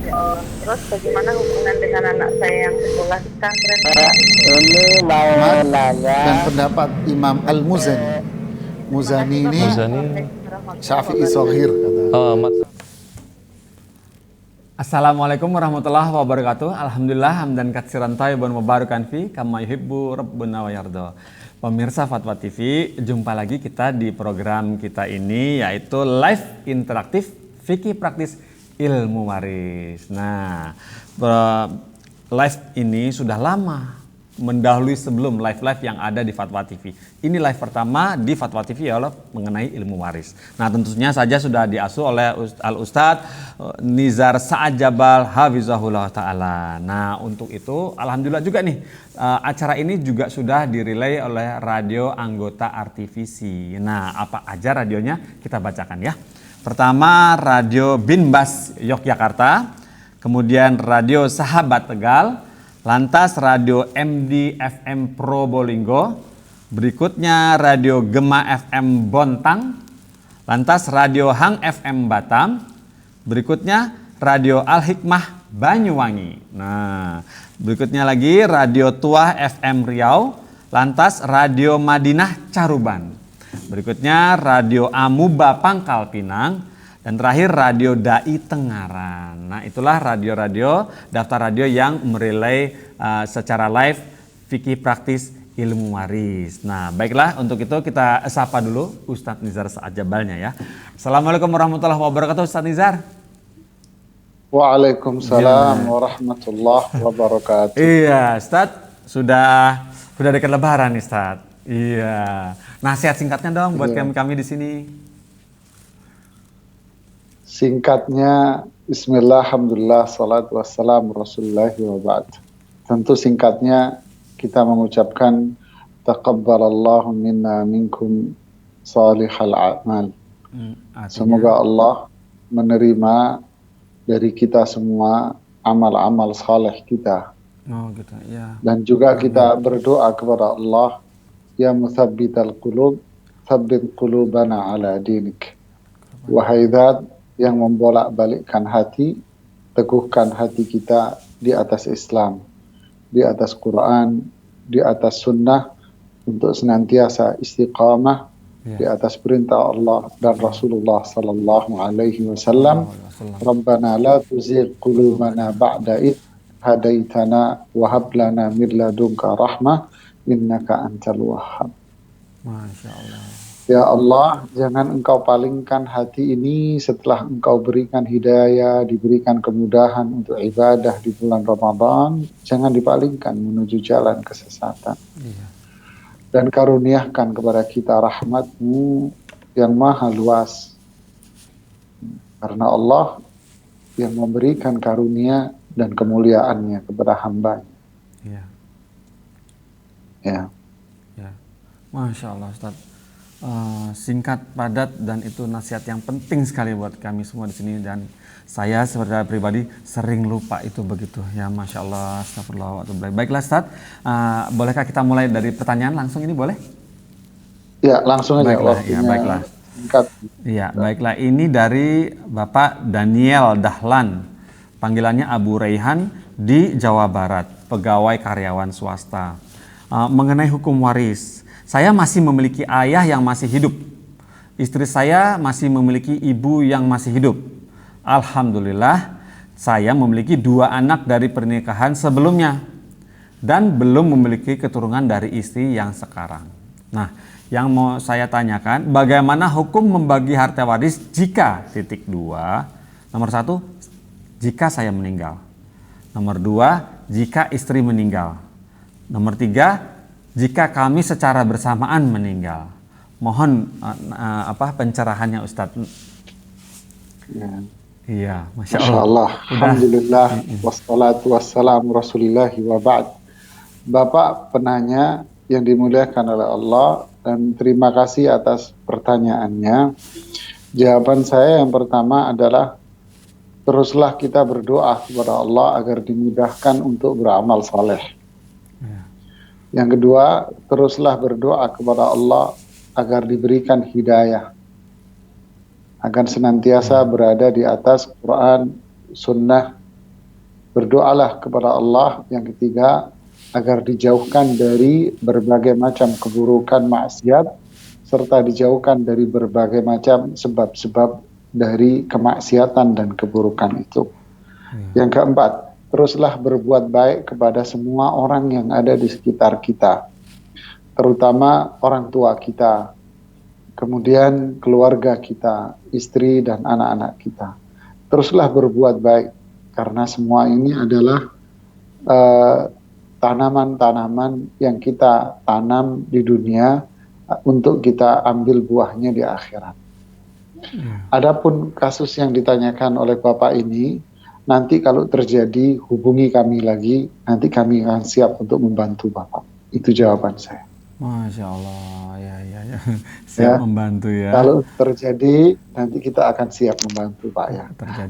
Ya Allah. Terus bagaimana hubungan dengan anak saya yang sekolah di pesantren? Ini mau Ahmad nanya. dan pendapat Imam Al-Muzani. Terima kasih Muzani ini Bapak. Muzani. Assalamualaikum warahmatullahi Syafi'i wabarakatuh. Sohir kata. Oh, Mat. Assalamualaikum warahmatullahi wabarakatuh. Alhamdulillah hamdan katsiran thayyiban mubarakan fi kama yuhibbu rabbuna wa yarda. Pemirsa Fatwa TV, jumpa lagi kita di program kita ini yaitu live interaktif fikih praktis ilmu waris. Nah, live ini sudah lama mendahului sebelum live-live yang ada di Fatwa TV. Ini live pertama di Fatwa TV ya Allah mengenai ilmu waris. Nah tentunya saja sudah diasuh oleh Al-Ustadz Nizar Sa'ad Jabal Hafizahullah Ta'ala. Nah untuk itu Alhamdulillah juga nih acara ini juga sudah dirilai oleh radio anggota RTVC. Nah apa aja radionya kita bacakan ya. Pertama Radio Binbas Yogyakarta, kemudian Radio Sahabat Tegal, lantas Radio MD FM Probolinggo, berikutnya Radio Gema FM Bontang, lantas Radio Hang FM Batam, berikutnya Radio Al Hikmah Banyuwangi. Nah, berikutnya lagi Radio Tuah FM Riau, lantas Radio Madinah Caruban. Berikutnya Radio Amuba Pangkal Pinang, dan terakhir Radio Dai Tengaran. Nah itulah radio-radio, daftar radio yang merelay secara live fikih praktis ilmu waris. Nah baiklah untuk itu kita sapa dulu Ustadz Nizar Sa'ad Jabalnya ya. Assalamualaikum warahmatullahi wabarakatuh Ustadz Nizar. Waalaikumsalam warahmatullahi wabarakatuh. Iya Ustadz sudah dekat lebaran nih Ustadz. Iya. Nasihat singkatnya dong buat kami di sini. Singkatnya, bismillah, alhamdulillah, salatu wassalamu rasulullah wa ba'd. Tentu singkatnya kita mengucapkan taqabbalallahu minna minkum salihal a'mal. Semoga Allah menerima dari kita semua amal-amal saleh kita. Oh gitu ya. Dan juga kita berdoa kepada Allah, ya muthabbital qulub, thabbit qulubana ala dinik. Wahai Zat yang membolak-balikkan hati, teguhkan hati kita di atas Islam, di atas Quran, di atas sunnah, untuk senantiasa istiqamah di atas perintah Allah dan Rasulullah sallallahu alaihi wasallam. Rabbana la tuzigh qulubana ba'da id hadaitana wa hab lana min ladunka rahmah innaka antal wahhab. Masya Allah. Ya Allah, jangan Engkau palingkan hati ini setelah Engkau berikan hidayah, diberikan kemudahan untuk ibadah di bulan Ramadan. Jangan dipalingkan menuju jalan kesesatan. Iya. Dan karuniakan kepada kita rahmat-Mu yang maha luas. Karena Allah yang memberikan karunia dan kemuliaannya kepada hamba-Nya. Iya. Ya. Ya. Masya Allah Ustadz. Singkat, padat, dan itu nasihat yang penting sekali buat kami semua di sini, dan saya sebagai pribadi sering lupa itu begitu ya. Masya Allah, astagfirullah. Baiklah Ustadz, bolehkah kita mulai dari pertanyaan langsung ini boleh? Ya langsung aja. Baiklah, ya, baiklah. Singkat. Iya baiklah, ini dari Bapak Daniel Dahlan, panggilannya Abu Raihan di Jawa Barat, pegawai karyawan swasta. Mengenai hukum waris, saya masih memiliki ayah yang masih hidup. Istri saya masih memiliki ibu yang masih hidup. Alhamdulillah, saya memiliki 2 anak dari pernikahan sebelumnya dan belum memiliki keturunan dari istri yang sekarang. Nah, yang mau saya tanyakan, bagaimana hukum membagi harta waris jika nomor 1, jika saya meninggal. Nomor 2, jika istri meninggal. Nomor 3, jika kami secara bersamaan meninggal. Mohon pencerahannya Ustadz. Ya. Iya, Masya Masya Allah. Allah. Alhamdulillah. Wassalatu wassalamu rasulillahi wa ba'd. Bapak penanya yang dimuliakan oleh Allah, dan terima kasih atas pertanyaannya. Jawaban saya yang pertama adalah, teruslah kita berdoa kepada Allah agar dimudahkan untuk beramal saleh. Yang kedua, teruslah berdoa kepada Allah agar diberikan hidayah, agar senantiasa berada di atas Quran, Sunnah, berdoalah kepada Allah. Yang ketiga, agar dijauhkan dari berbagai macam keburukan maksiat, serta dijauhkan dari berbagai macam sebab-sebab dari kemaksiatan dan keburukan itu. Yang keempat, teruslah berbuat baik kepada semua orang yang ada di sekitar kita, terutama orang tua kita, kemudian keluarga kita, istri dan anak-anak kita. Teruslah berbuat baik, karena semua ini adalah tanaman-tanaman yang kita tanam di dunia untuk kita ambil buahnya di akhirat. Adapun kasus yang ditanyakan oleh Bapak ini, nanti kalau terjadi hubungi kami lagi, nanti kami akan siap untuk membantu Bapak. Itu jawaban saya. Masya Allah, ya. Siap membantu ya. Kalau terjadi, nanti kita akan siap membantu Pak ya.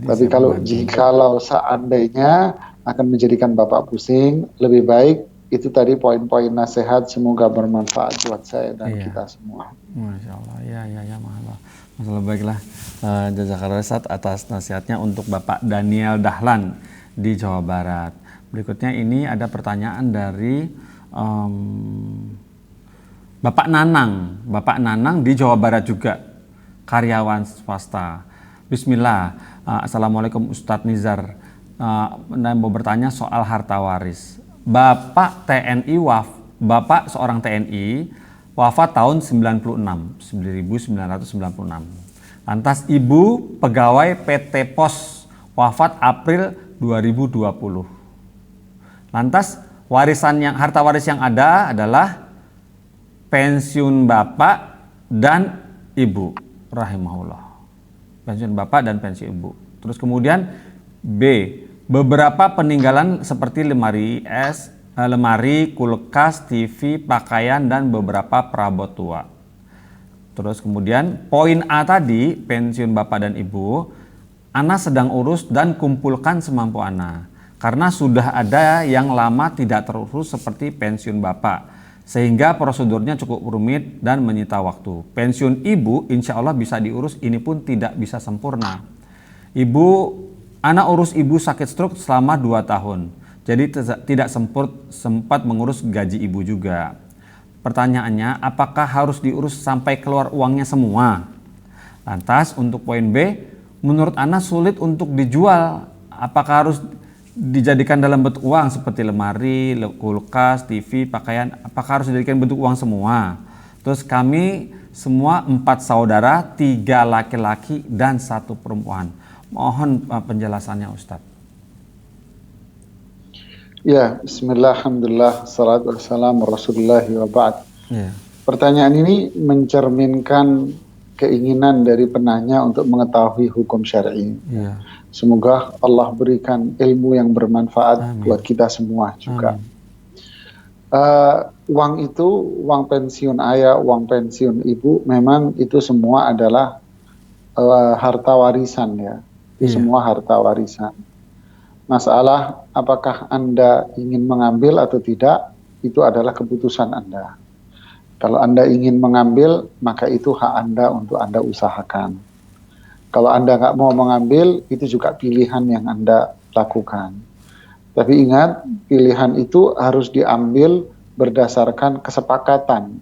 Tapi kalau jikalau seandainya akan menjadikan Bapak pusing, lebih baik itu tadi poin-poin nasihat, semoga bermanfaat buat saya dan kita semua. Masya Allah, ya, masalah. Baiklah, jazakallah Ustaz atas nasihatnya untuk Bapak Daniel Dahlan di Jawa Barat. Berikutnya ini ada pertanyaan dari Bapak Nanang di Jawa Barat juga, karyawan swasta. Bismillah, Assalamualaikum Ustadz Nizar. Mau bertanya soal harta waris. Bapak seorang TNI wafat tahun 1996. Lantas ibu pegawai PT Pos wafat April 2020. Lantas harta waris yang ada adalah pensiun bapak dan ibu rahimahullah. Pensiun bapak dan pensiun ibu. Terus kemudian B, beberapa peninggalan seperti lemari, kulkas, TV, pakaian dan beberapa perabot tua. Terus kemudian poin A tadi, pensiun bapak dan ibu, Ana sedang urus dan kumpulkan semampu Ana. Karena sudah ada yang lama tidak terurus seperti pensiun bapak, sehingga prosedurnya cukup rumit dan menyita waktu. Pensiun ibu insya Allah bisa diurus, ini pun tidak bisa sempurna. Ana urus ibu sakit stroke selama 2 tahun, jadi tidak sempat mengurus gaji ibu juga. Pertanyaannya, apakah harus diurus sampai keluar uangnya semua? Lantas untuk poin B, menurut Ana sulit untuk dijual. Apakah harus dijadikan dalam bentuk uang seperti lemari, kulkas, TV, pakaian? Apakah harus dijadikan bentuk uang semua? Terus kami semua 4 saudara, 3 laki-laki dan 1 perempuan. Mohon penjelasannya Ustadz. Ya, bismillah, alhamdulillah, salatu wassalamu Rasulullahi wa ba'd. Pertanyaan ini mencerminkan keinginan dari penanya untuk mengetahui hukum syar'i. Semoga Allah berikan ilmu yang bermanfaat buat kita semua juga. Uang itu, uang pensiun ayah, uang pensiun ibu, memang itu semua adalah harta warisan ya. Itu semua harta warisan. Masalah apakah Anda ingin mengambil atau tidak, itu adalah keputusan Anda. Kalau Anda ingin mengambil, maka itu hak Anda untuk Anda usahakan. Kalau Anda nggak mau mengambil, itu juga pilihan yang Anda lakukan. Tapi ingat, pilihan itu harus diambil berdasarkan kesepakatan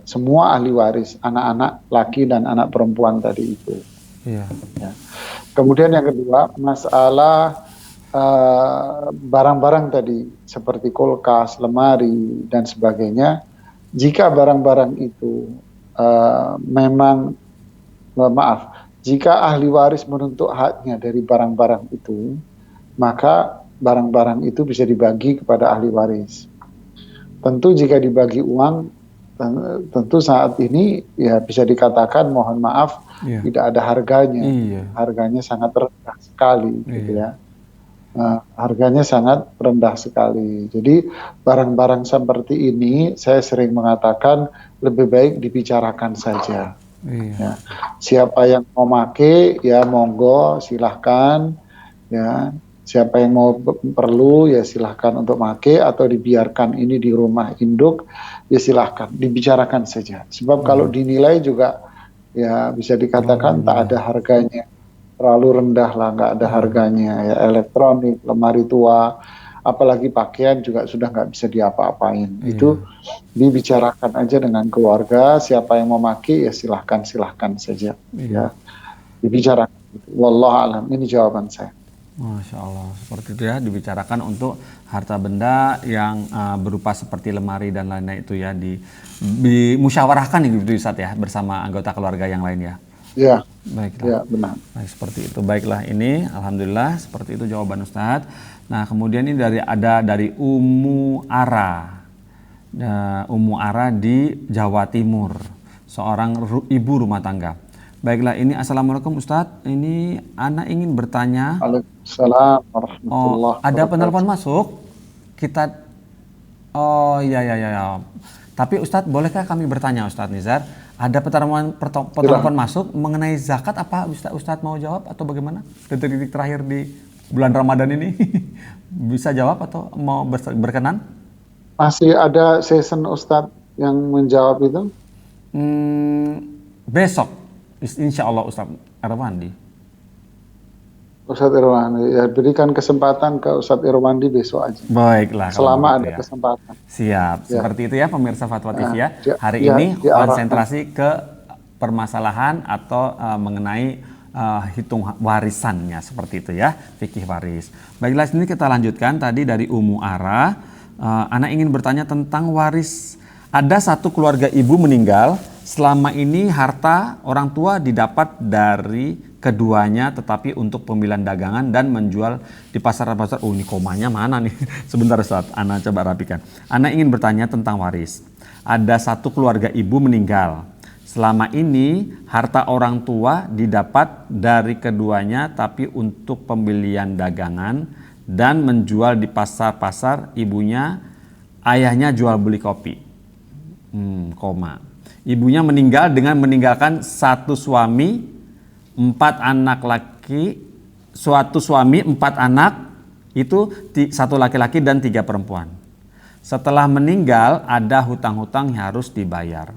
semua ahli waris, anak-anak laki dan anak perempuan tadi itu. Ya. Kemudian yang kedua, masalah barang-barang tadi seperti kulkas, lemari dan sebagainya. Jika barang-barang itu jika ahli waris menuntut haknya dari barang-barang itu, maka barang-barang itu bisa dibagi kepada ahli waris. Tentu jika dibagi uang, tentu saat ini ya bisa dikatakan mohon maaf tidak ada harganya. Harganya sangat rendah sekali gitu ya. Harganya sangat rendah sekali. Jadi barang-barang seperti ini saya sering mengatakan lebih baik dibicarakan saja. Ya. Siapa yang mau make ya monggo silahkan ya. Siapa yang mau perlu ya silahkan untuk make, atau dibiarkan ini di rumah induk ya silahkan dibicarakan saja. Sebab kalau dinilai juga ya bisa dikatakan tak ada harganya. terlalu rendah lah, nggak ada harganya ya, elektronik, lemari tua, apalagi pakaian juga sudah nggak bisa diapa-apain. Itu dibicarakan aja dengan keluarga, siapa yang mau maki ya silahkan saja ya, dibicarakan. Wallahu alam, ini jawaban saya. Masya Allah, seperti itu ya, dibicarakan untuk harta benda yang berupa seperti lemari dan lain-lain itu ya, dimusyawarahkan gitu Ustaz ya, bersama anggota keluarga yang lain ya. Ya, baiklah. Ya, benar. Baik, seperti itu. Baiklah, ini alhamdulillah seperti itu jawaban Ustadz. Nah, kemudian ini dari Ummu Ara. Ummu Ara di Jawa Timur, seorang ibu rumah tangga. Baiklah, ini assalamualaikum Ustadz. Ini Ana ingin bertanya. Waalaikumsalam warahmatullahi ada penelpon masuk. Kita ya. Tapi Ustadz, bolehkah kami bertanya Ustadz Nizar? Ada penelpon masuk mengenai zakat, apa Ustadz mau jawab atau bagaimana? Detik-detik terakhir di bulan Ramadan ini bisa jawab atau mau berkenan? Masih ada season Ustadz yang menjawab itu? Besok, insya Allah Ustadz Irwandi. Ustadz Irwandi, ya berikan kesempatan ke Ustadz Irwandi besok aja. Baiklah. Selama ada kesempatan. Siap, seperti itu ya pemirsa Fatwa TV ya. Hari ini diarahkan. konsentrasi ke permasalahan atau mengenai hitung warisannya, seperti itu ya, fikih waris. Baiklah, ini kita lanjutkan tadi dari Ummu Ara. Ana ingin bertanya tentang waris. Ada satu keluarga ibu meninggal, selama ini harta orang tua didapat dari keduanya, tetapi untuk pemilihan dagangan dan menjual di pasar-pasar. Ini komanya mana nih? Sebentar Ustaz, Ana coba rapikan. Ana ingin bertanya tentang waris. Ada satu keluarga ibu meninggal. Selama ini harta orang tua didapat dari keduanya, tapi untuk pembelian dagangan dan menjual di pasar-pasar. Ibunya, ayahnya jual beli kopi. Ibunya meninggal dengan meninggalkan satu suami, 4 anak laki, suatu suami 4 anak, itu 1 laki-laki dan 3 perempuan. Setelah meninggal ada hutang-hutang yang harus dibayar.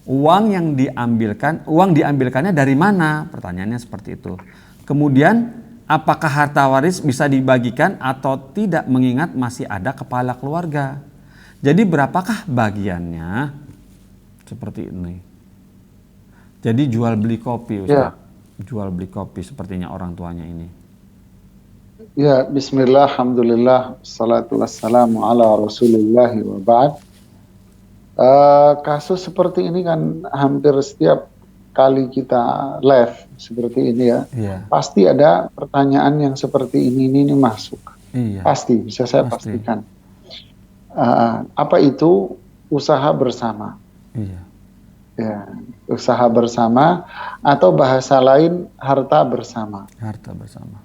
Uang diambilkannya dari mana? Pertanyaannya seperti itu. Kemudian apakah harta waris bisa dibagikan atau tidak, mengingat masih ada kepala keluarga? Jadi berapakah bagiannya? Seperti ini. Jadi jual beli kopi Ustaz. Ya. Jual beli kopi sepertinya orang tuanya ini. Ya, bismillah, alhamdulillah, salatu wassalamu ala rasulillah wa ba'd. Kasus seperti ini kan hampir setiap kali kita live seperti ini ya. Pasti ada pertanyaan yang seperti ini masuk. Pasti, bisa saya pastikan. Apa itu usaha bersama? Ya, usaha bersama atau bahasa lain harta bersama. Harta bersama.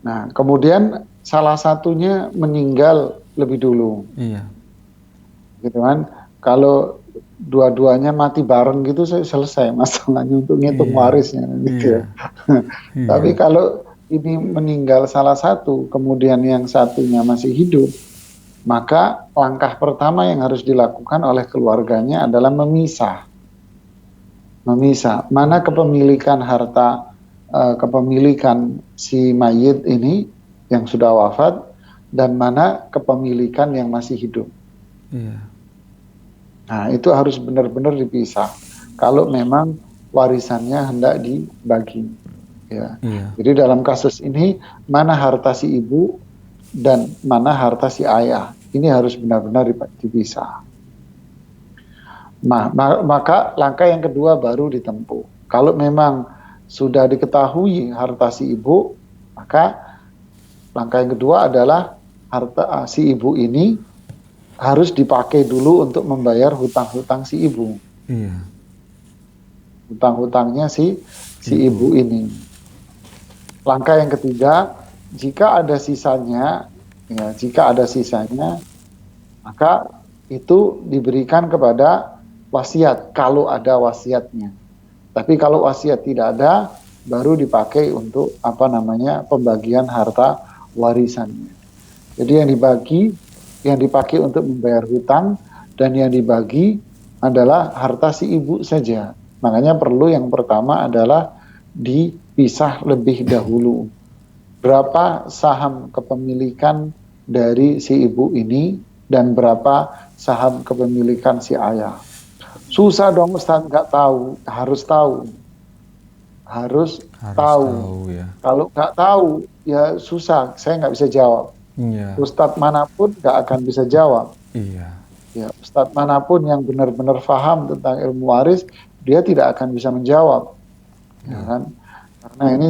Nah, kemudian salah satunya meninggal lebih dulu. Gitu kan? Kalau dua-duanya mati bareng gitu selesai masalahnya untuk ngitung warisnya gitu ya. Tapi kalau ini meninggal salah satu, kemudian yang satunya masih hidup, maka langkah pertama yang harus dilakukan oleh keluarganya adalah memisah. Memisah mana kepemilikan harta, kepemilikan si mayit ini yang sudah wafat, dan mana kepemilikan yang masih hidup. Nah, itu harus benar-benar dipisah. Kalau memang warisannya hendak dibagi. Ya. Jadi dalam kasus ini, mana harta si ibu dan mana harta si ayah, ini harus benar-benar dipisah. Maka langkah yang kedua baru ditempuh. Kalau memang sudah diketahui harta si ibu, maka langkah yang kedua adalah harta si ibu ini harus dipakai dulu untuk membayar hutang-hutang si ibu. Hutang-hutangnya si ibu ini. Langkah yang ketiga, jika ada sisanya, maka itu diberikan kepada wasiat kalau ada wasiatnya. Tapi kalau wasiat tidak ada, baru dipakai untuk pembagian harta warisannya. Jadi yang dipakai untuk membayar hutang dan yang dibagi adalah harta si ibu saja. Makanya perlu yang pertama adalah dipisah lebih dahulu. Berapa saham kepemilikan dari si ibu ini dan berapa saham kepemilikan si ayah. Susah dong Ustaz, nggak tahu, harus tahu. Harus tahu. Ya. Kalau nggak tahu, ya susah, saya nggak bisa jawab. Iya. Ustadz manapun nggak akan bisa jawab. Iya. Ya, Ustadz manapun yang benar-benar paham tentang ilmu waris, dia tidak akan bisa menjawab. Ya kan? Karena ini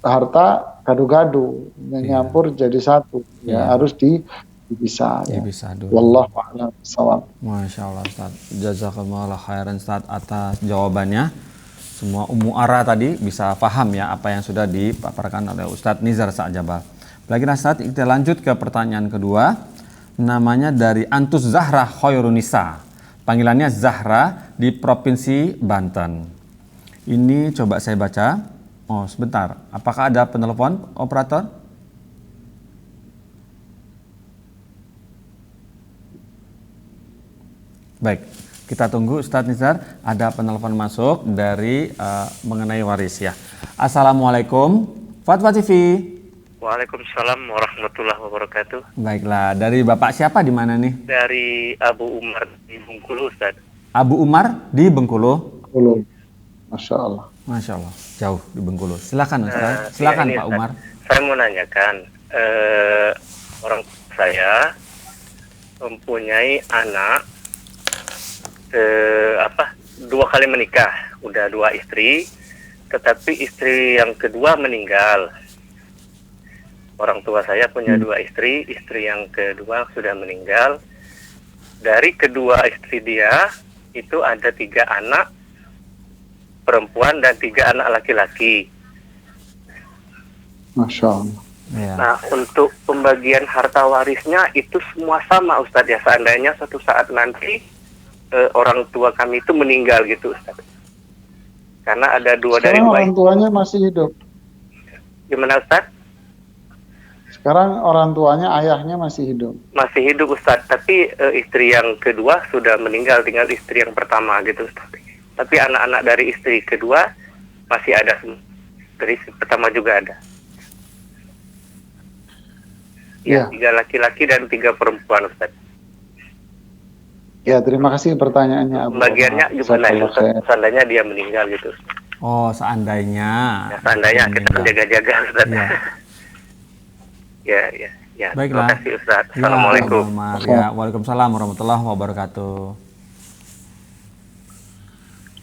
harta gado-gado, menyampur jadi satu. Ya, harus dipisah. Ya. Dipisah dulu. Wallahu a'lam bishawab. Masya Allah Ustaz. Jazakallah khairan Ustaz atas jawabannya. Semua ummu ara tadi bisa paham ya apa yang sudah dipaparkan oleh Ustaz Nizar Sa'jabal. Lagi Ustaz, kita lanjut ke pertanyaan kedua. Namanya dari Antus Zahra Khairunisa. Panggilannya Zahra di Provinsi Banten. Ini coba saya baca. Oh, sebentar. Apakah ada penelpon operator? Baik, kita tunggu Ustadz Nizar. Ada penelpon masuk dari mengenai waris ya. Assalamualaikum, Fatwa TV. Waalaikumsalam warahmatullahi wabarakatuh. Baiklah, dari Bapak siapa di mana nih? Dari Abu Umar di Bengkulu, Ustaz. Abu Umar di Bengkulu. Bengkulu. Masya Allah. Masya Allah, jauh di Bengkulu. Silakan Ustaz, silakan Pak Ustaz. Umar. Saya mau nanyakan, orang tua saya mempunyai anak, dua kali menikah, udah 2 istri, tetapi istri yang kedua meninggal. Orang tua saya punya 2 istri, istri yang kedua sudah meninggal. Dari kedua istri dia itu ada 3 anak perempuan dan 3 anak laki-laki. Masya Allah. Ya. Nah, untuk pembagian harta warisnya itu semua sama, Ustadz ya. Seandainya suatu saat nanti orang tua kami itu meninggal gitu, Ustadz. Karena ada 2 dari Sekarang 2 orang tuanya masih hidup. Gimana, Ustadz? Sekarang orang tuanya, ayahnya masih hidup. Masih hidup, Ustadz. Tapi istri yang kedua sudah meninggal, tinggal istri yang pertama gitu, Ustadz. Tapi anak-anak dari istri kedua masih ada. Dari istri pertama juga ada. Ya, 3 laki-laki dan 3 perempuan, Ustaz. Ya, terima kasih pertanyaannya. Pembagiannya gimana ya, Ustaz? Seandainya dia meninggal gitu. Oh, seandainya. Ya, seandainya kita jaga-jaga, Ustaz. Ya. Ya. Baiklah. Terima kasih, Ustaz. Assalamualaikum. Ya, waalaikumsalam warahmatullahi wabarakatuh.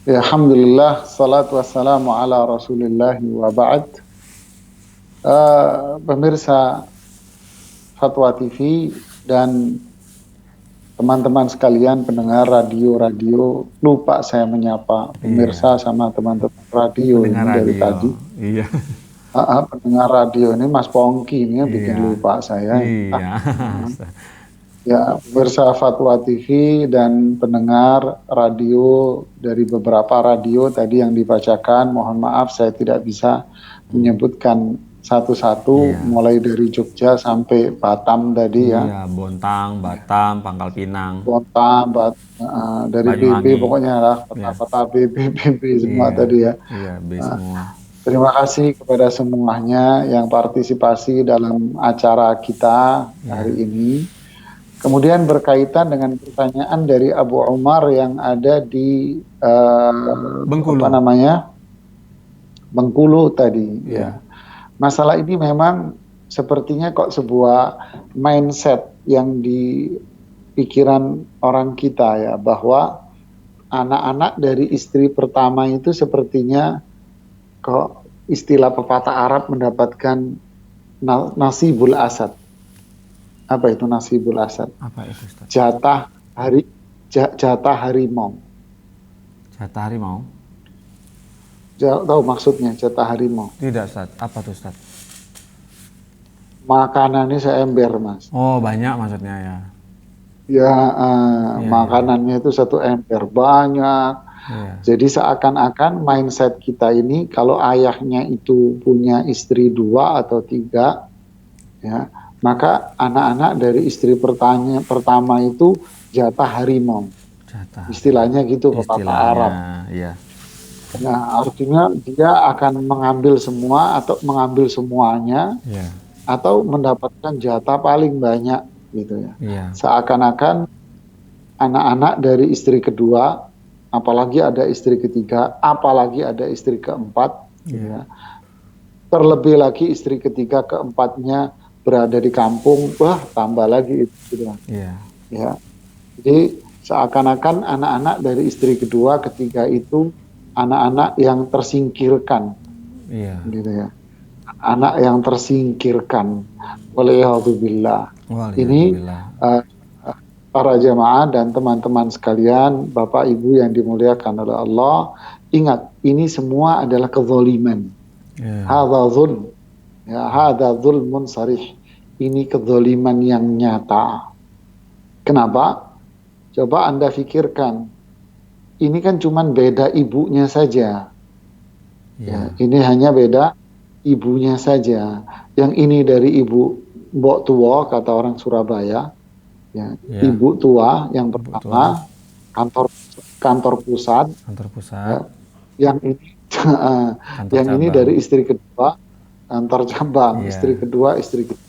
Ya, alhamdulillah, salatu wassalamu ala rasulillah wa ba'd. Pemirsa Fatwa TV dan teman-teman sekalian pendengar radio, lupa saya menyapa pemirsa sama teman-teman radio ini dari tadi. Iya. Pendengar radio ini Mas Pongki ini yang bikin lupa saya. Iya. Ya, pemirsa Fatwa TV dan pendengar radio dari beberapa radio tadi yang dibacakan, mohon maaf saya tidak bisa menyebutkan satu-satu, mulai dari Jogja sampai Batam tadi ya. Iya, Bontang, Batam, Pangkal Pinang. Bontang, dari BB pokoknya lah, kota-kota BB semua tadi ya. Iya, B semua. Terima kasih kepada semuanya yang partisipasi dalam acara kita hari ini. Kemudian berkaitan dengan pertanyaan dari Abu Umar yang ada di Bengkulu. Bengkulu tadi. Ya. Masalah ini memang sepertinya kok sebuah mindset yang di pikiran orang kita ya, bahwa anak-anak dari istri pertama itu sepertinya kok istilah pepatah Arab mendapatkan nasibul asad. Apa itu nasibul asad? Apa itu, Ustaz? Jatah harimau. Jatah harimau? Tahu maksudnya jatah harimau? Tidak, Ustaz. Apa tuh, Ustaz? Makanannya seember, Mas. Oh, banyak maksudnya ya. Ya, makanannya itu 1 ember, banyak. Iya. Jadi seakan-akan mindset kita ini kalau ayahnya itu punya istri 2 atau 3, ya, maka anak-anak dari istri pertama itu jatah harimau. Jatah. Istilahnya gitu, pepatah Arab. Iya. Nah, artinya dia akan mengambil semua atau mengambil semuanya Iya. atau mendapatkan jatah paling banyak gitu ya. Iya. Seakan-akan anak-anak dari istri kedua, apalagi ada istri ketiga, apalagi ada istri keempat, gitu ya. Terlebih lagi istri ketiga keempatnya berada di kampung, wah tambah lagi itu gitu Iya. ya. Jadi seakan-akan anak-anak dari istri kedua, ketiga itu anak-anak yang tersingkirkan, Iya. gitu ya. Anak yang tersingkirkan. Waliyahzubillah. Ini Waliyahzubillah. para jamaah dan teman-teman sekalian, Bapak Ibu yang dimuliakan oleh Allah, ingat ini semua adalah kezaliman. Iya. Hadza zulm. Ya, hadza zulmun sarih. Ini kezaliman yang nyata. Kenapa? Coba Anda pikirkan. Ini kan cuman beda ibunya saja. Ya, ini hanya beda ibunya saja. Yang ini dari ibu mbok tua kata orang Surabaya. Ya, ibu tua yang pertama, kantor pusat. Kantor pusat. Ya, yang ini yang ini dari istri kedua, kantor cabang. Istri kedua, istri kedua.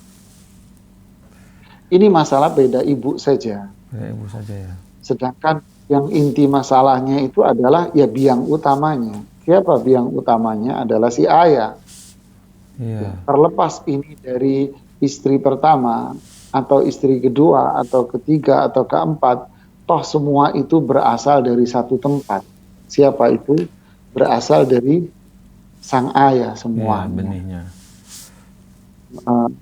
Ini masalah beda ibu saja. Beda ibu saja ya. Sedangkan yang inti masalahnya itu adalah ya biang utamanya. Siapa biang utamanya? Adalah si ayah. Iya. Terlepas ini dari istri pertama atau istri kedua atau ketiga atau keempat, toh semua itu berasal dari satu tempat. Siapa itu? Berasal dari sang ayah semuanya. Benihnya.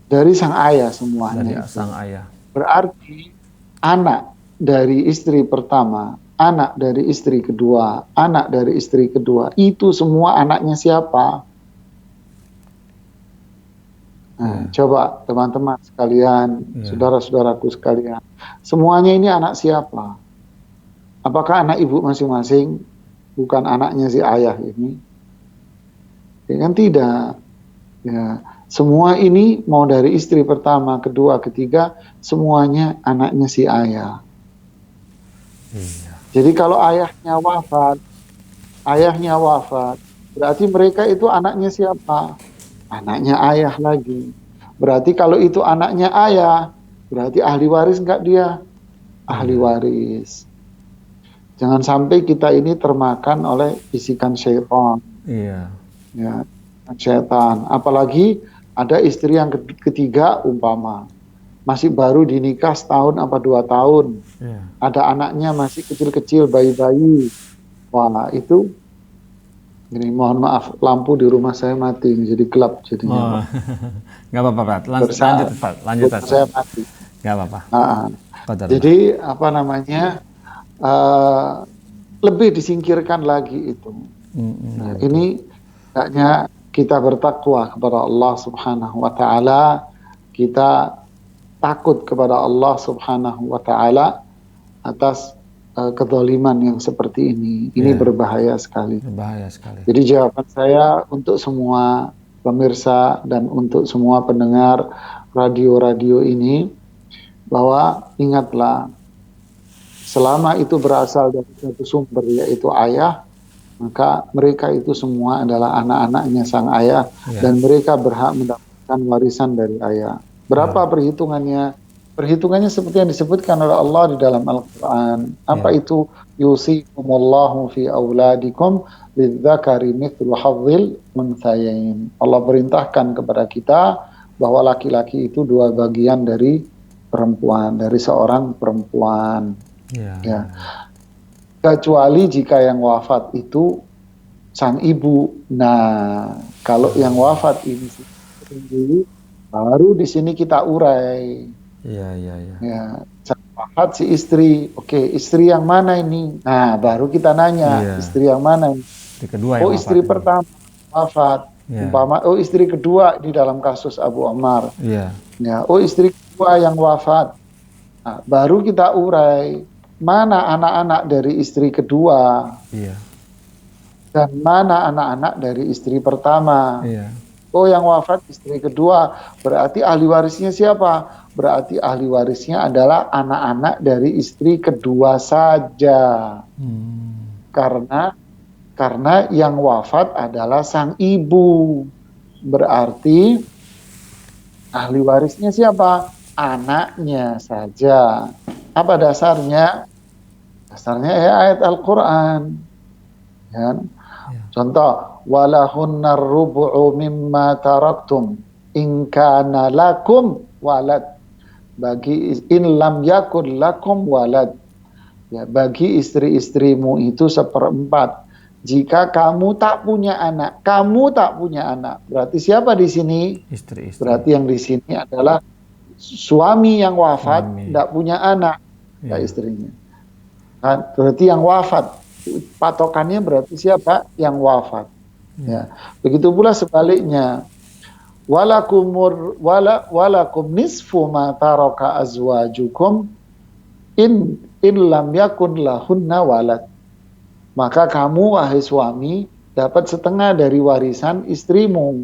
Dari sang ayah semuanya. Dari sang ayah. Berarti anak dari istri pertama, anak dari istri kedua, anak dari istri kedua, itu semua anaknya siapa? Nah, coba teman-teman sekalian, saudara-saudaraku sekalian, semuanya ini anak siapa? Apakah anak ibu masing-masing? Bukan anaknya si ayah ini? Ya kan tidak. Ya, semua ini mau dari istri pertama, kedua, ketiga, semuanya anaknya si ayah. Iya. Jadi kalau ayahnya wafat, berarti mereka itu anaknya siapa? Anaknya ayah lagi. Berarti kalau itu anaknya ayah, berarti ahli waris enggak dia? Ahli waris. Jangan sampai kita ini termakan oleh bisikan syaitan. Iya. Ya, syaitan. Apalagi ada istri yang ketiga umpama. Masih baru dinikah setahun apa 2 tahun. Ada anaknya masih kecil-kecil, bayi-bayi. Wah, itu ini mohon maaf, lampu di rumah saya mati, jadi gelap jadinya. Nggak apa-apa, Pak. Lanjut, Pak. Saya mati. Nggak apa-apa. Jadi apa namanya, lebih disingkirkan lagi itu. Nah, ini hendaknya kita bertakwa kepada Allah Subhanahu wa Ta'ala, kita takut kepada Allah Subhanahu wa Ta'ala atas kezaliman yang seperti ini. Ini berbahaya sekali. Berbahaya sekali. Jadi jawaban saya untuk semua pemirsa dan untuk semua pendengar radio-radio ini, bahwa ingatlah, selama itu berasal dari satu sumber yaitu ayah, maka mereka itu semua adalah anak-anaknya sang ayah, dan mereka berhak mendapatkan warisan dari ayah. Berapa perhitungannya? Perhitungannya seperti yang disebutkan oleh Allah di dalam Al-Quran. Apa itu? Yusikumullahu fi auladikum lidzakari mithlu hadzil unthayain. Allah perintahkan kepada kita bahwa laki-laki itu 2 bagian dari perempuan, dari seorang perempuan. Ya. Kecuali jika yang wafat itu sang ibu. Nah, kalau yang wafat ini dulu, baru di sini kita urai. Ya, wafat si istri. Oke, istri yang mana ini? Nah, baru kita nanya, istri yang mana ini? Istri kedua yang istri wafat pertama wafat. Umpama, istri kedua di dalam kasus Abu Ammar. Ya, istri kedua yang wafat. Nah, baru kita urai mana anak-anak dari istri kedua. Dan mana anak-anak dari istri pertama. Yang wafat istri kedua, berarti ahli warisnya siapa? Berarti ahli warisnya adalah anak-anak dari istri kedua saja. Karena Karena yang wafat adalah sang ibu. Berarti ahli warisnya siapa? Anaknya saja. Apa dasarnya? Dasarnya ayat Al-Quran. Ya. Contoh, walahunnar rubu'u mimma taraktum in kana lakum walad. Bagi in lam yakun lakum walad. Ya, bagi istri-istrimu itu 1/4. Jika kamu tak punya anak, Berarti siapa di sini? Istri-istri. Berarti yang di sini adalah suami yang wafat, tidak punya anak, ya istrinya. Kan? Berarti yang wafat. Patokannya berarti siapa? Yang wafat. Ya. Begitu pula sebaliknya. Walakum nisfu ma taraka azwajukum in lam yakun lahunna walad. Maka kamu wahai suami dapat setengah dari warisan istrimu.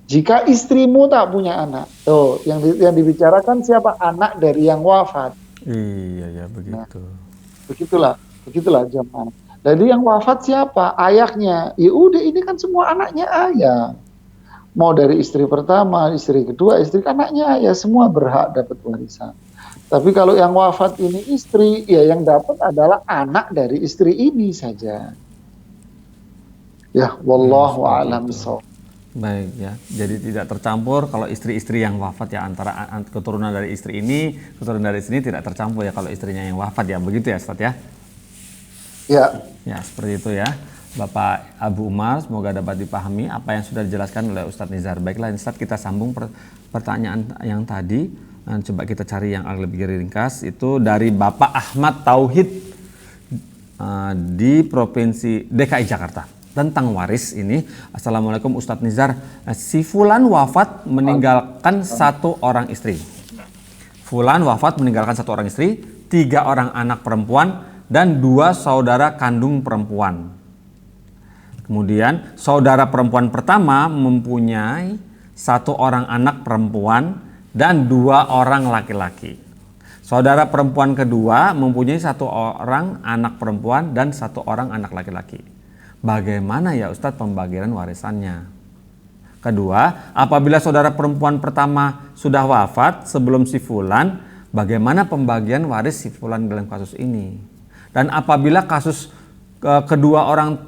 Jika istrimu tak punya anak. Tuh, yang dibicarakan siapa? Anak dari yang wafat. Iya, ya begitu. Nah, begitulah jemaah. Dari yang wafat siapa? Ayahnya. Ya udah, ini kan semua anaknya ayah. Mau dari istri pertama, istri kedua, istri anaknya ayah, semua berhak dapat warisan. Tapi kalau yang wafat ini istri, ya yang dapat adalah anak dari istri ini saja. Ya, wallahu a'lam bishawab. Baik ya, jadi tidak tercampur kalau istri-istri yang wafat ya, antara keturunan dari istri ini, keturunan dari sini tidak tercampur ya kalau istrinya yang wafat ya, begitu ya Ustadz ya? Ya. Ya, seperti itu ya. Bapak Abu Umar, semoga dapat dipahami apa yang sudah dijelaskan oleh Ustadz Nizar. Baiklah Ustadz, kita sambung pertanyaan yang tadi. Nah, coba kita cari yang lebih ringkas, itu dari Bapak Ahmad Tauhid di Provinsi DKI Jakarta tentang waris ini. Assalamualaikum Ustadz Nizar, si Fulan wafat meninggalkan 1 orang istri. Fulan wafat meninggalkan 1 orang istri, 3 orang anak perempuan dan 2 saudara kandung perempuan. Kemudian saudara perempuan pertama mempunyai 1 orang anak perempuan dan 2 orang laki-laki. Saudara perempuan kedua mempunyai 1 orang anak perempuan dan 1 orang anak laki-laki. Bagaimana ya Ustadz pembagian warisannya? Kedua, apabila saudara perempuan pertama sudah wafat sebelum si Fulan, bagaimana pembagian waris si Fulan dalam kasus ini? Dan apabila kasus kedua orang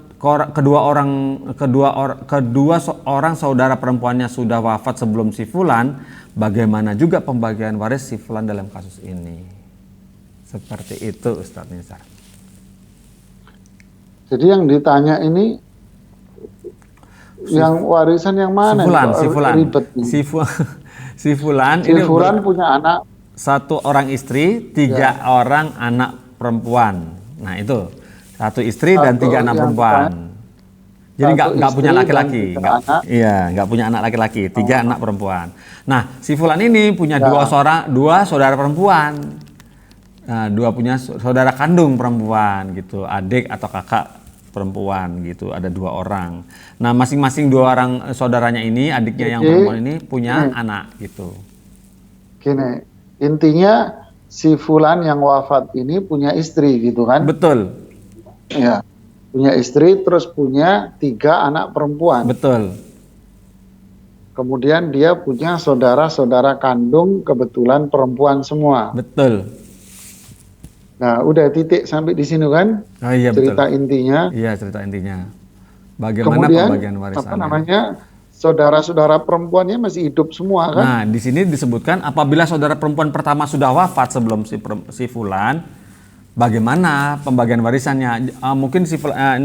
saudara perempuannya sudah wafat sebelum si Fulan, bagaimana juga pembagian waris si Fulan dalam kasus ini? Seperti itu Ustadz Nizar. Jadi yang ditanya ini yang warisan yang mana? Si Fulan ini punya anak 1 orang istri, 3 orang anak perempuan. Nah itu 1 istri dan 3 anak perempuan. Jadi nggak punya laki-laki, nggak punya anak laki-laki, 3 anak perempuan. Nah si Fulan ini punya 2 saudara perempuan, nah, 2 punya saudara kandung perempuan gitu, adik atau kakak perempuan gitu, ada 2 orang. Nah masing-masing 2 orang saudaranya ini, adiknya yang perempuan ini punya anak gitu. Gini, intinya si Fulan yang wafat ini punya istri gitu kan? Betul. Ya. Punya istri, terus punya 3 anak perempuan. Betul. Kemudian dia punya saudara-saudara kandung kebetulan perempuan semua. Betul. Nah, udah titik sampai di sini kan? Oh, iya, cerita betul. intinya. Iya, cerita intinya. Bagaimana kemudian, pembagian warisannya? Saudara-saudara perempuannya masih hidup semua kan? Nah, di sini disebutkan apabila saudara perempuan pertama sudah wafat sebelum si Fulan, bagaimana pembagian warisannya? Mungkin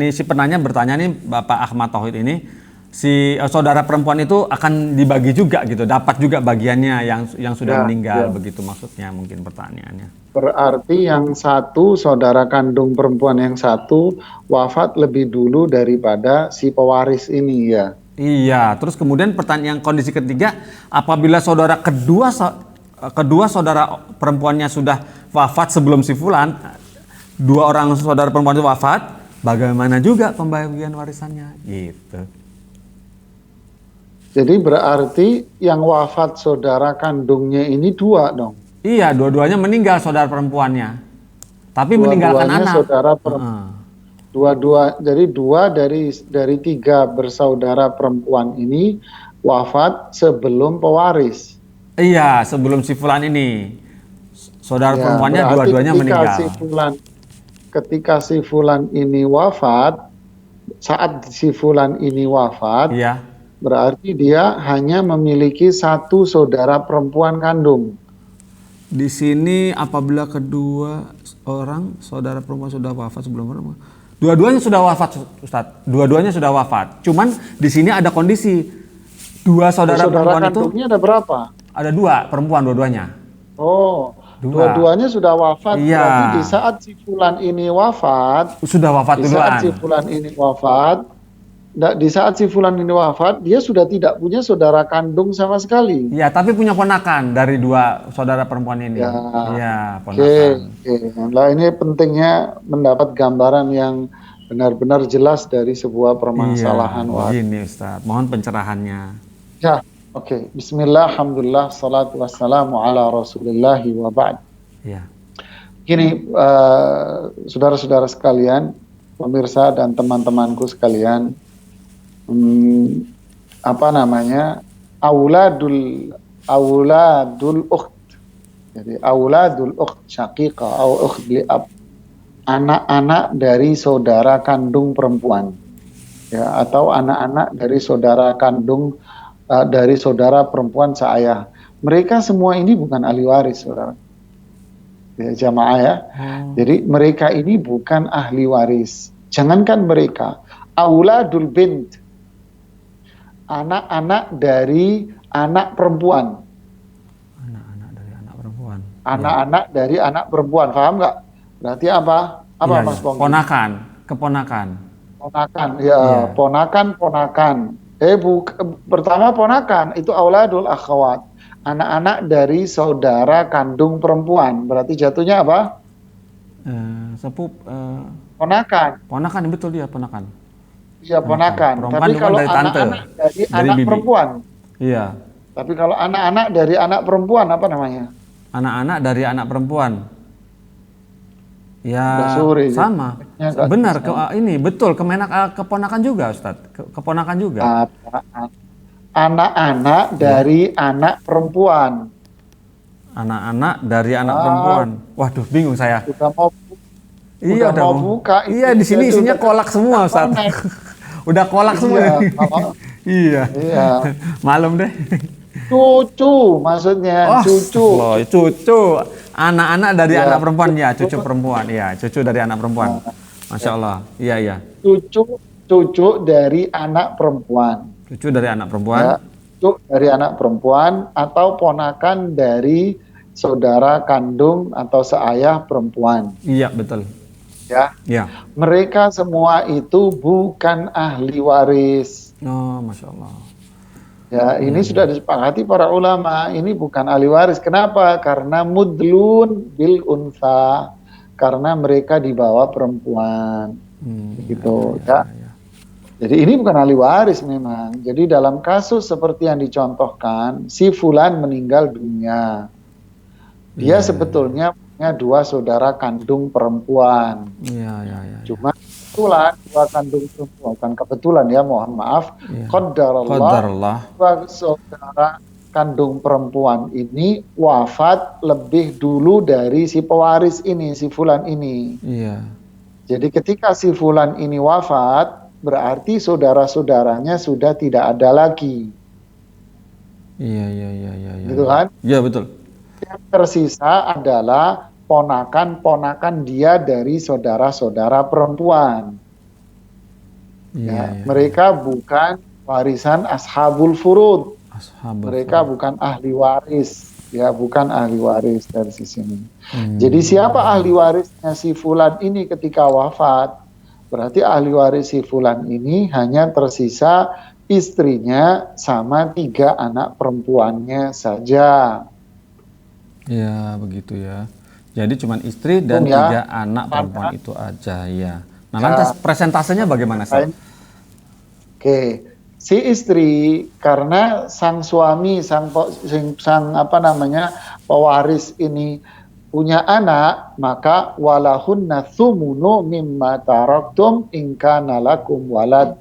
si penanya bertanya nih, Bapak Ahmad Tauhid ini, si saudara perempuan itu akan dibagi juga gitu, dapat juga bagiannya yang sudah meninggal, begitu maksudnya mungkin pertanyaannya. Berarti yang 1 saudara kandung perempuan yang 1 wafat lebih dulu daripada si pewaris ini ya. Iya, terus kemudian pertanyaan kondisi ketiga, apabila saudara kedua saudara perempuannya sudah wafat sebelum si Fulan, 2 orang saudara perempuan itu wafat, bagaimana juga pembagian warisannya gitu. Jadi berarti yang wafat saudara kandungnya ini 2 dong. Iya, dua-duanya meninggal saudara perempuannya. Tapi meninggalkan anak. Saudara perempuan. Jadi dua dari tiga bersaudara perempuan ini wafat sebelum pewaris. Iya, sebelum si Fulan ini. Saudara Ya, perempuannya berarti dua-duanya meninggal. Ketika si Fulan ini wafat, saat si Fulan ini wafat, Iya. berarti dia hanya memiliki satu saudara perempuan kandung. Di sini apabila kedua orang saudara perempuan sudah wafat sebelum perempuan. Dua-duanya sudah wafat, Ustadz. Dua-duanya sudah wafat. Cuman di sini ada kondisi dua saudara perempuan itu kandungnya ada berapa? ada dua perempuan dua-duanya. Oh, Dua. dua-duanya sudah wafat. Iya. Berarti di saat si Fulan ini wafat, Sudah wafat di duluan. saat si Fulan ini wafat, dia sudah tidak punya saudara kandung sama sekali. Iya, tapi punya ponakan dari dua saudara perempuan ini. Ya. Iya, Oke, ponakan. oke. Nah, ini pentingnya mendapat gambaran yang benar-benar jelas dari sebuah permasalahan. Iya, begini Ustadz. Mohon pencerahannya. Ya, oke. Bismillah, alhamdulillah, salatu wassalamu ala rasulillahi wa ba'd. Iya. Gini, saudara-saudara sekalian, pemirsa dan teman-temanku sekalian, auladul ukht. Jadi auladul ukht syaqiqah atau ukht li'ab, anak-anak dari saudara kandung perempuan, ya, atau anak-anak dari saudara kandung dari saudara perempuan seayah. Mereka semua ini bukan ahli waris, saudara. Ya, jamaah ya. Jadi mereka ini bukan ahli waris. Jangankan mereka, auladul bint, anak-anak dari anak perempuan. Anak-anak dari anak perempuan. Anak-anak dari anak perempuan, paham nggak? Berarti apa? Apa Iya, Mas iya. Pongki? Ponakan, keponakan. Ponakan, ya, Iya. ponakan. Pertama ponakan itu auladul akhwat, anak-anak dari saudara kandung perempuan. Berarti jatuhnya apa? Ponakan. Ponakan, betul dia ponakan. Iya, ponakan. Perempuan Tapi bukan kalau dari tante, anak-anak dari dari anak bibi. perempuan. Iya. Tapi kalau anak-anak dari anak perempuan apa namanya? Anak-anak dari anak perempuan. Ya, Udah sore, sama. ya. Nggak Benar, bisa. ini betul keponakan juga, Ustadz. Keponakan juga. Anak-anak dari anak perempuan. Anak-anak dari anak perempuan. Waduh, bingung saya. Sudah mau Iya, udah mau buka. Iya, di sini isinya kolak semua, Ustadz. Udah kolak semua. Iya, ini. kalau- Iya. Iya. Malum deh. Cucu maksudnya, cucu. Loh, cucu. Anak-anak dari Iya, anak perempuan ya, cucu perempuan. Iya, cucu dari anak perempuan. Masya Allah. Iya, iya. Cucu dari anak perempuan. Cucu dari anak perempuan. Ya, cucu dari anak perempuan atau ponakan dari saudara kandung atau seayah perempuan. Iya, betul. Ya, Iya. mereka semua itu bukan ahli waris. Oh, Masya Allah. Ya, ini sudah disepakati para ulama. Ini bukan ahli waris. Kenapa? Karena mudlun bil unsa. Karena mereka dibawa perempuan. Gitu, ya. Jadi ini bukan ahli waris memang. Jadi dalam kasus seperti yang dicontohkan, si fulan meninggal dunia. Dia sebetulnya punya dua saudara kandung perempuan. Iya, iya, iya. Cuma kebetulan dua kandung perempuan, bukan kebetulan ya, mohon maaf. Iya. Qadarullah, Qadarullah. dua saudara kandung perempuan ini wafat lebih dulu dari si pewaris ini, si fulan ini. Iya. Jadi ketika si fulan ini wafat, berarti saudara-saudaranya sudah tidak ada lagi. Iya, iya, iya, iya. Gitu kan? Iya, betul. Yang tersisa adalah ponakan-ponakan dia dari saudara-saudara perempuan. Iya, Ya, iya. mereka bukan warisan ashabul furud. Ashabul Mereka furud. bukan ahli waris. Ya, bukan ahli waris dari sisi ini. Jadi siapa ahli warisnya si fulan ini ketika wafat? Berarti ahli waris si fulan ini hanya tersisa istrinya sama 3 anak perempuannya saja. Iya, begitu ya. Jadi cuma istri dan Ya. 3 anak perempuan itu aja, ya. Nah, lantas presentasenya bagaimana, Ustaz? Oke, si istri karena sang suami, sang pewaris ini punya anak, maka walahunna tsumunu mimma taraktum in kana lakum walad.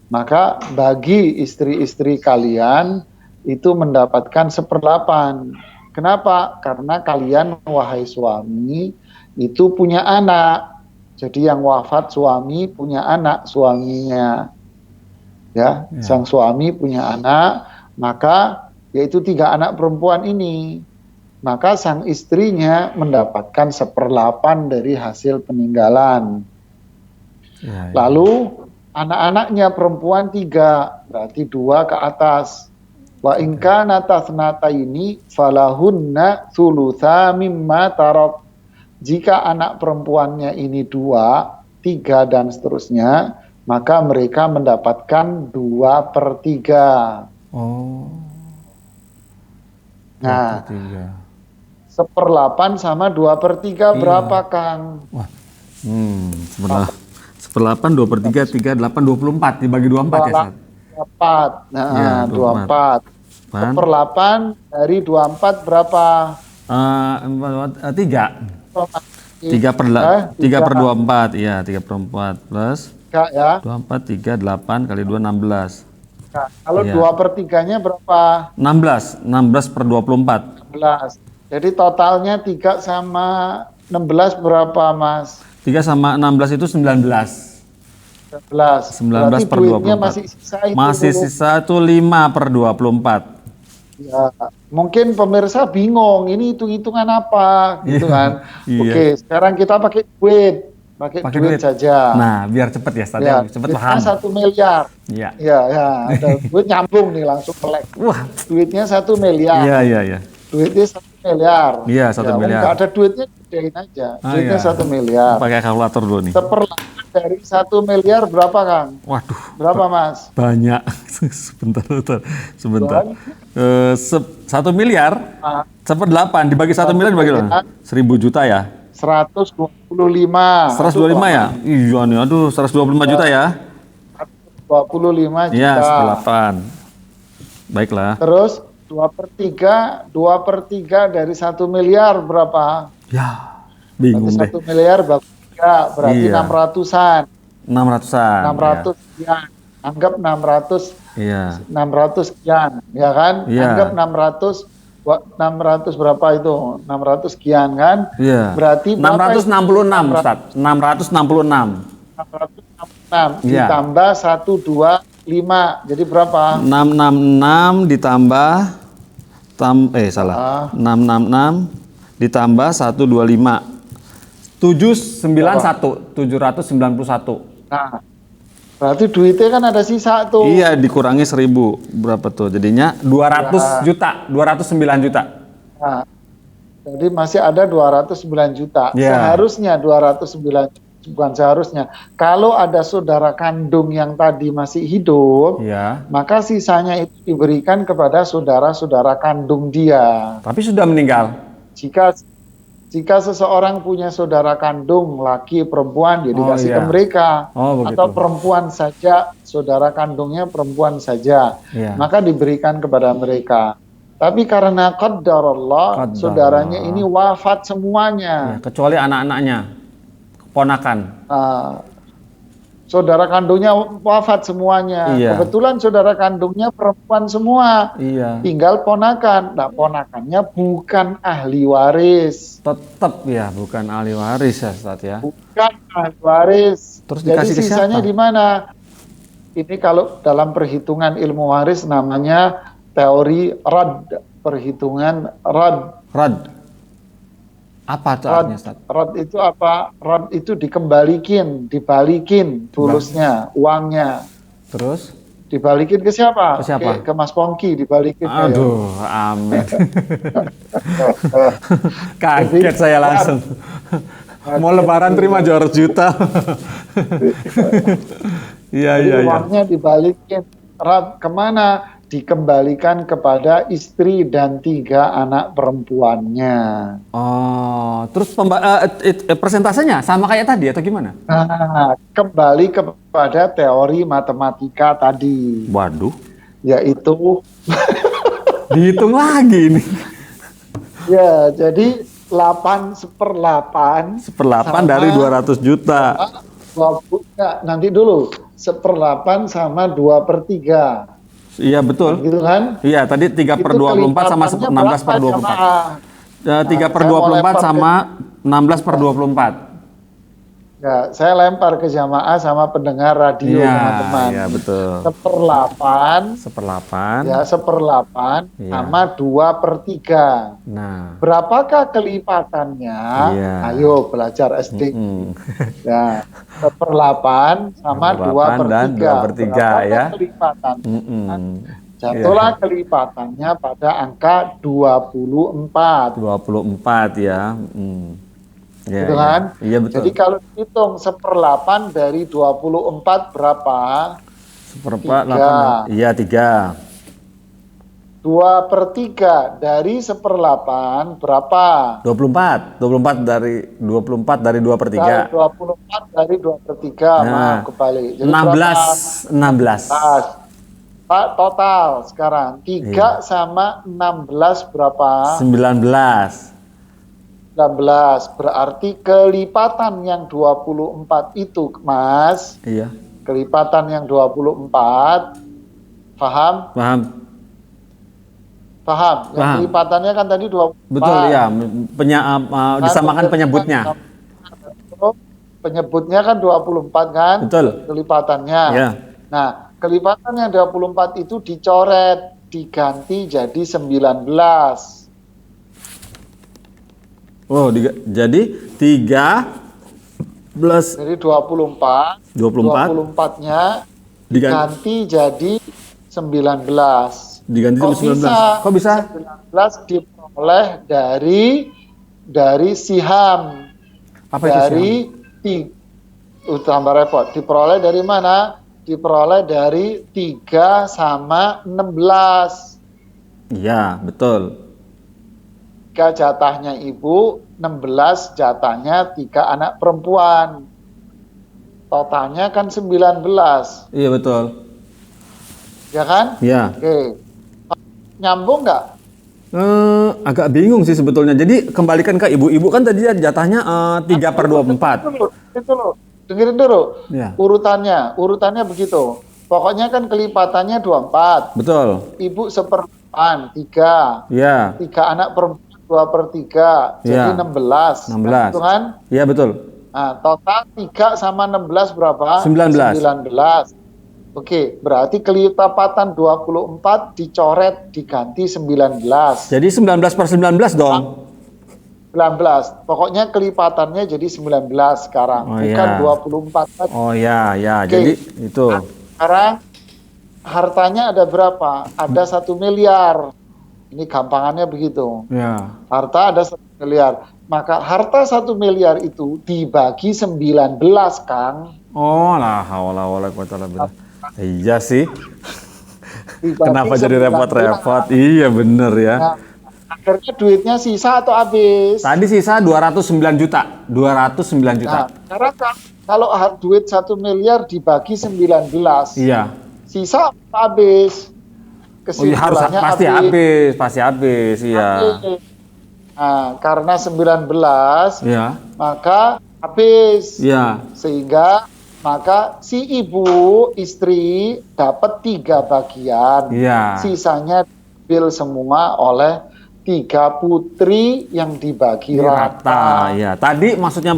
Maka bagi istri-istri kalian itu mendapatkan 1/8. Kenapa? Karena kalian wahai suami itu punya anak. Jadi yang wafat suami punya anak suaminya. Ya, sang suami punya anak, maka yaitu 3 anak perempuan ini. Maka sang istrinya mendapatkan 1/8 dari hasil peninggalan. Lalu anak-anaknya perempuan 3, berarti 2 ke atas. Wa in kana tasnataini falahunna tsulusa mimma tarak. Jika anak perempuannya ini 2, 3 dan seterusnya, maka mereka mendapatkan 2/3. Oh. Nah, 2/3. 1/8 sama 2/3 berapa, Kang? Wah. Sebenarnya 1/8, 2/3, 3, 8, 24 dibagi 24 ya, Ustaz? 24. Nah, Ya, 24. 1/8 dari 24 berapa? 3. 3/24, iya 3/4 plus 3 ya. 24, 3, 8 kali 2, 16. Nah, kalau Iya. 2/3-nya berapa? 16/24. 16. Jadi totalnya 3 sama 16 berapa, Mas? 3 sama 16 itu 19. 19. 19 Berarti per duitnya 24. masih sisa itu. Masih sisa itu 5/24. Ya, mungkin pemirsa bingung, ini hitung-hitungan apa gitu kan. Iya. Oke, sekarang kita pakai duit. Pakai duit saja. Nah, biar cepet ya, Ustaz, Ya, cepet duitnya paham. 1 miliar. Iya. Ya, ada duit nyambung nih langsung melek. Wah, Duitnya 1 miliar. iya. Duitnya 1 miliar. Iya, 1 miliar. Nggak ada duitnya, gedein aja. Duitnya iya. 1 miliar. Pakai kalkulator dulu nih. 1/8 dari 1 miliar berapa, Kang? Waduh, Berapa, Mas? banyak. Sebentar. 1 miliar, Ah. 1/8 dibagi 1 miliar dibagi berapa? 1.000 juta ya? 125. 125 ya? Iya nih, aduh 125 juta ya? 25 juta. Iya, 1/8. Baiklah. Terus 2/3 dari 1 miliar berapa? Ya, bingung Berarti deh. 1 miliar bagi 3, berarti Iya. 600-an. 600-an. 600 sekian. Anggap 600 Iya. 600 sekian, ya kan? Iya. Anggap 600 berapa itu? 600 sekian kan? Iya. Berarti berapa itu? 666, Ustaz. 666. 666 Iya. ditambah 125. Jadi berapa? 666 ditambah salah. 666 ditambah 125. 791. Nah, berarti duitnya kan ada sisa tuh. Iya, dikurangi 1.000. Berapa tuh? Jadinya 200 juta, 209 juta. Nah, jadi masih ada 209 juta. Iya. Seharusnya 209 juta. Bukan seharusnya. Kalau ada saudara kandung yang tadi masih hidup, Iya. maka sisanya itu diberikan kepada saudara-saudara kandung dia. Tapi sudah meninggal. Jika seseorang punya saudara kandung, laki, perempuan, dia Oh, dikasih iya. ke mereka. Oh, begitu. Atau perempuan saja, saudara kandungnya perempuan saja. Iya. Maka diberikan kepada mereka. Tapi karena qadarullah, Qadarullah. saudaranya ini wafat semuanya. Ya, kecuali anak-anaknya, keponakan. Saudara kandungnya wafat semuanya. Iya. Kebetulan saudara kandungnya perempuan semua. Iya. Tinggal ponakan. Nah, ponakannya bukan ahli waris. Tetap ya, bukan ahli waris ya, Ustaz ya. Bukan ahli waris. Terus jadi dikasih ke sisanya siapa? di mana? Ini kalau dalam perhitungan ilmu waris namanya teori rad. Perhitungan rad. Rad. Apa tuh artinya, Ustaz? Rad itu apa? Rad itu dibalikin fulusnya, uangnya. Terus? Dibalikin ke siapa? Ke siapa? Ke Mas Pongki dibalikin. Aduh, amin. Kaget saya langsung. Mau lebaran terima 200 juta. Iya, Jadi iya, iya. uangnya dibalikin. Rad kemana? Dikembalikan kepada istri dan 3 anak perempuannya. Oh, terus persentasenya sama kayak tadi atau gimana? Nah, kembali kepada teori matematika tadi, Waduh, yaitu dihitung lagi ini. ya jadi 8/8 1/8 dari 200 juta. 20, nanti dulu 1/8 sama 2/3. Iya betul. Gitu kan? Iya tadi 3/24 sama 16/24. 3/24 sama 16/24. Ya, saya lempar ke jamaah sama pendengar radio teman-teman. Iya betul. 1/8 1/8. ya 1/8 Iya. sama 2/3. Nah. Berapakah kelipatannya? Iya. Ayo belajar SD. Ya, 1/8 sama 1/8 dan 2/3 ya. Kelipatan? Iya. Jatuhlah kelipatannya pada angka 24. 24 ya. Ya, Gitu kan? Iya betul. Jadi kalau hitung 1/8 dari 24 berapa? 1/8. Iya 3. 2/3 dari 1/8 berapa? 24 dari 2/3. 24 dari 2/3. Maaf kebalik. Jadi 16. Pak total sekarang 3 sama 16 berapa? 19. 19. Berarti kelipatan yang 24 itu, Mas. Iya. Kelipatan yang 24. Paham? Paham. Yang Paham. kelipatannya kan tadi 24. Betul ya. Disamakan penyebutnya. Penyebutnya kan 24 kan? Betul. Kelipatannya. Ya. Nah, kelipatan yang 24 itu dicoret, diganti jadi 19. Oh, jadi 13. Jadi 24. 24-nya diganti jadi 19. Diganti Kok jadi 19. Kok bisa? 19 diperoleh dari siham. Apa itu dari tambah repot. Diperoleh dari mana? Diperoleh dari 3 sama 16. Iya, betul. 3 jatahnya ibu, 16 jatahnya 3 anak perempuan. Totalnya kan 19. Iya, betul. Ya kan? Iya. Oke. Nyambung nggak? Agak bingung sih sebetulnya. Jadi kembalikan ke ibu-ibu kan tadi jatahnya 3/24. Itu loh. Dengerin dulu. Ya. Urutannya begitu. Pokoknya kan kelipatannya 24. Betul. Ibu 1/8, 3. Iya. 3 anak perempuan 2/3. Jadi 16. 16. Itu kan? Iya, betul. Nah, total 3 sama 16 berapa? 19. 19. Oke, berarti kelipatan 24 dicoret, diganti 19. Jadi 19/19 dong. 19. Pokoknya kelipatannya jadi 19 sekarang, Oh, bukan iya. 24 lagi. Oh ya. Oke. Jadi itu. Nah, sekarang hartanya ada berapa? Ada 1 miliar. Ini gampangannya begitu. Ya. Harta ada 1 miliar. Maka harta 1 miliar itu dibagi 19, Kang. Oh lah, haula wala quwata illa billah. Iya sih. Dibagi Kenapa jadi 19. repot-repot? Iya bener ya. Nah, akhirnya duitnya sisa atau habis? Tadi sisa 209 juta. 209 juta. Nah, sekarang kalau duit 1 miliar dibagi 19, Iya. sisa atau habis? Oh iya, harus Kesimpulannya pasti habis, iya. habis. Nah, karena 19, Iya. maka habis. Iya. Sehingga maka si ibu istri dapat 3 bagian. Iya. Sisanya diambil semua oleh 3 putri yang dibagi rata. Ya. Tadi maksudnya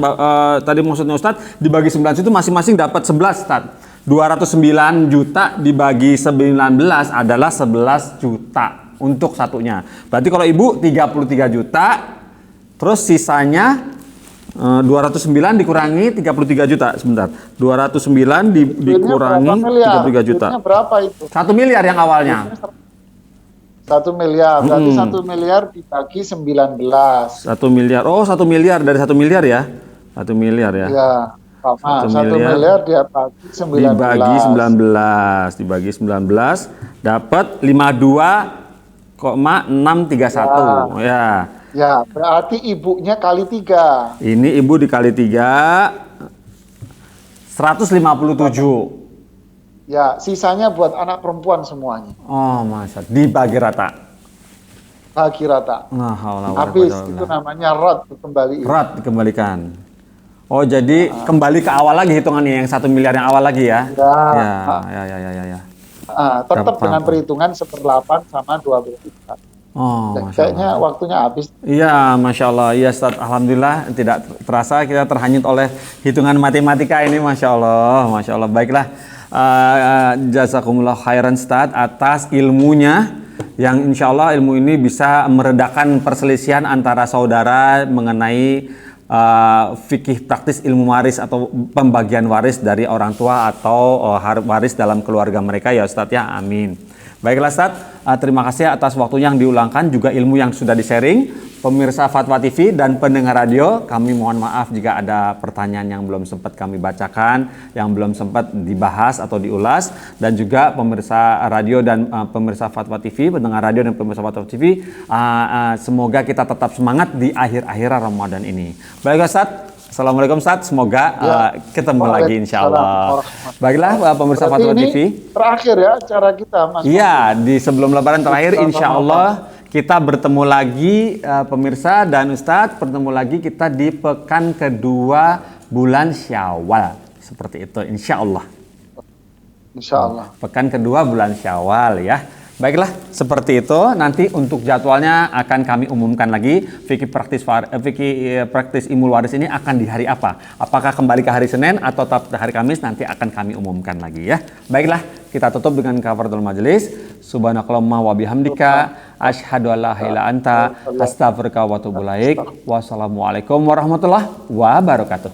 Ustadz dibagi 19 itu masing-masing dapat 11, Ustadz. 209 juta dibagi 19 adalah 11 juta untuk satunya. Berarti kalau ibu 33 juta, terus sisanya 209 dikurangi 33 juta. Sebentar. 209 dikurangi 33 juta. Duitnya berapa itu? 1 miliar yang awalnya. 1 miliar. Berarti 1 miliar dibagi 19. 1 miliar. Oh, 1 miliar dari 1 miliar ya. 1 miliar ya. Iya. Sama. 1 1 miliar dia bagi 19. Dibagi 19 dapat 52,631. Ya. Ya, berarti ibunya kali 3. Ini ibu dikali 3 157. Ya, sisanya buat anak perempuan semuanya. Oh, masa dibagi rata. hakirata. Nah, haula wala Habis quwwata illa itu billah. namanya rad, dikembalikan. Rad dikembalikan. Oh, jadi kembali ke awal lagi hitungannya yang 1 miliar yang awal lagi ya? Ya. Tetap Paham. dengan perhitungan 1/8 sama 12 juta. Oh, Dan Masya kayaknya Allah. waktunya habis. Iya, Masya Allah. Iya, Ustaz. Alhamdulillah tidak terasa kita terhanyut oleh hitungan matematika ini. Masya Allah. Masya Allah. Baiklah. Jazakumullah khairan, Ustaz, atas ilmunya. Yang insya Allah ilmu ini bisa meredakan perselisihan antara saudara mengenai fikih praktis ilmu waris atau pembagian waris dari orang tua atau waris dalam keluarga mereka ya Ustadz ya, amin. Baiklah Ustadz, terima kasih atas waktunya yang diulangkan, juga ilmu yang sudah di-sharing. Pemirsa Fatwa TV dan pendengar radio, kami mohon maaf jika ada pertanyaan yang belum sempat kami bacakan, yang belum sempat dibahas atau diulas. Dan juga pemirsa radio dan pemirsa Fatwa TV, pendengar radio dan pemirsa Fatwa TV, semoga kita tetap semangat di akhir-akhir Ramadan ini. Baiklah Ustadz, Assalamualaikum Ustadz, semoga ketemu lagi insya Allah. Baiklah pemirsa Fatwa TV. Terakhir ya acara kita Mas. Iya, di sebelum Lebaran terakhir insya Allah kita bertemu lagi pemirsa dan Ustadz, bertemu lagi kita di pekan kedua bulan Syawal. Seperti itu insya Allah. Insya Allah. Pekan kedua bulan Syawal ya. Baiklah, seperti itu. Nanti untuk jadwalnya akan kami umumkan lagi. Fikih praktis Ilmu Waris ini akan di hari apa? Apakah kembali ke hari Senin atau tetap hari Kamis? Nanti akan kami umumkan lagi ya. Baiklah, kita tutup dengan kafaratul majelis. Subhanakallahumma wa bihamdika asyhadu an la ilaha illa anta astaghfiruka wa atubu ilaik. Wassalamualaikum warahmatullahi wabarakatuh.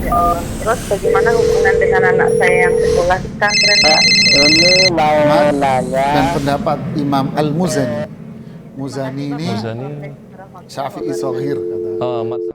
Ya Allah. Terus bagaimana hubungan dengan anak saya yang sekolah di pesantren? Ini mau nanya. Dan pendapat Imam Al-Muzani. Muzani ini Syafi'i Shaghir kata.